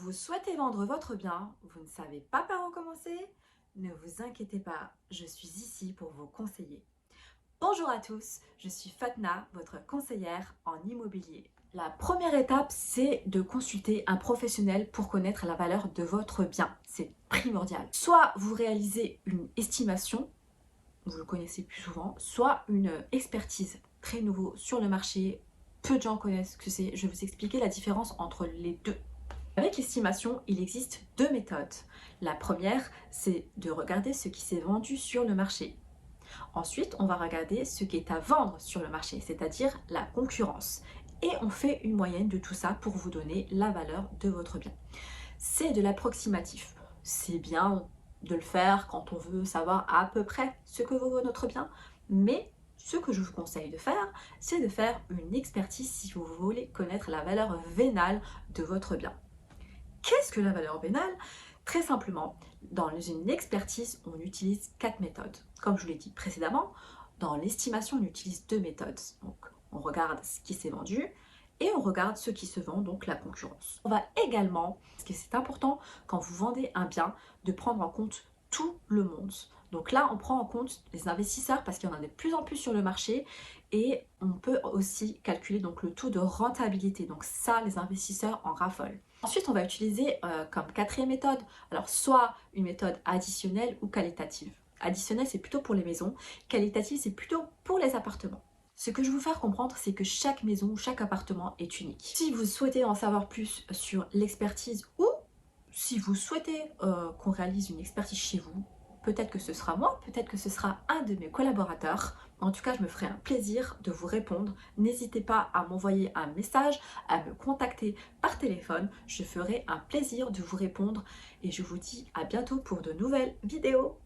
Vous souhaitez vendre votre bien, vous ne savez pas par où commencer? Ne vous inquiétez pas, je suis ici pour vous conseiller. Bonjour à tous, je suis Fatna, votre conseillère en immobilier. La première étape, c'est de consulter un professionnel pour connaître la valeur de votre bien. C'est primordial. Soit vous réalisez une estimation, vous le connaissez plus souvent, soit une expertise, très nouveau sur le marché. Peu de gens connaissent ce que c'est. Je vais vous expliquer la différence entre les deux. Avec l'estimation, il existe deux méthodes. La première, c'est de regarder ce qui s'est vendu sur le marché. Ensuite, on va regarder ce qui est à vendre sur le marché, c'est-à-dire la concurrence. Et on fait une moyenne de tout ça pour vous donner la valeur de votre bien. C'est de l'approximatif. C'est bien de le faire quand on veut savoir à peu près ce que vaut notre bien, mais ce que je vous conseille de faire, c'est de faire une expertise si vous voulez connaître la valeur vénale de votre bien. Qu'est-ce que la valeur vénale? Très simplement, dans une expertise, on utilise quatre méthodes. Comme je vous l'ai dit précédemment, dans l'estimation, on utilise deux méthodes. Donc, on regarde ce qui s'est vendu et on regarde ce qui se vend, donc la concurrence. On va également, parce que c'est important quand vous vendez un bien, de prendre en compte tout le monde. Donc là, on prend en compte les investisseurs parce qu'il y en a de plus en plus sur le marché et on peut aussi calculer donc le taux de rentabilité. Donc ça, les investisseurs en raffolent. Ensuite, on va utiliser comme quatrième méthode, alors soit une méthode additionnelle ou qualitative. Additionnelle, c'est plutôt pour les maisons. Qualitative, c'est plutôt pour les appartements. Ce que je veux vous faire comprendre, c'est que chaque maison ou chaque appartement est unique. Si vous souhaitez en savoir plus sur l'expertise ou si vous souhaitez qu'on réalise une expertise chez vous, peut-être que ce sera moi, peut-être que ce sera un de mes collaborateurs. En tout cas, je me ferai un plaisir de vous répondre. N'hésitez pas à m'envoyer un message, à me contacter par téléphone. Je ferai un plaisir de vous répondre et je vous dis à bientôt pour de nouvelles vidéos.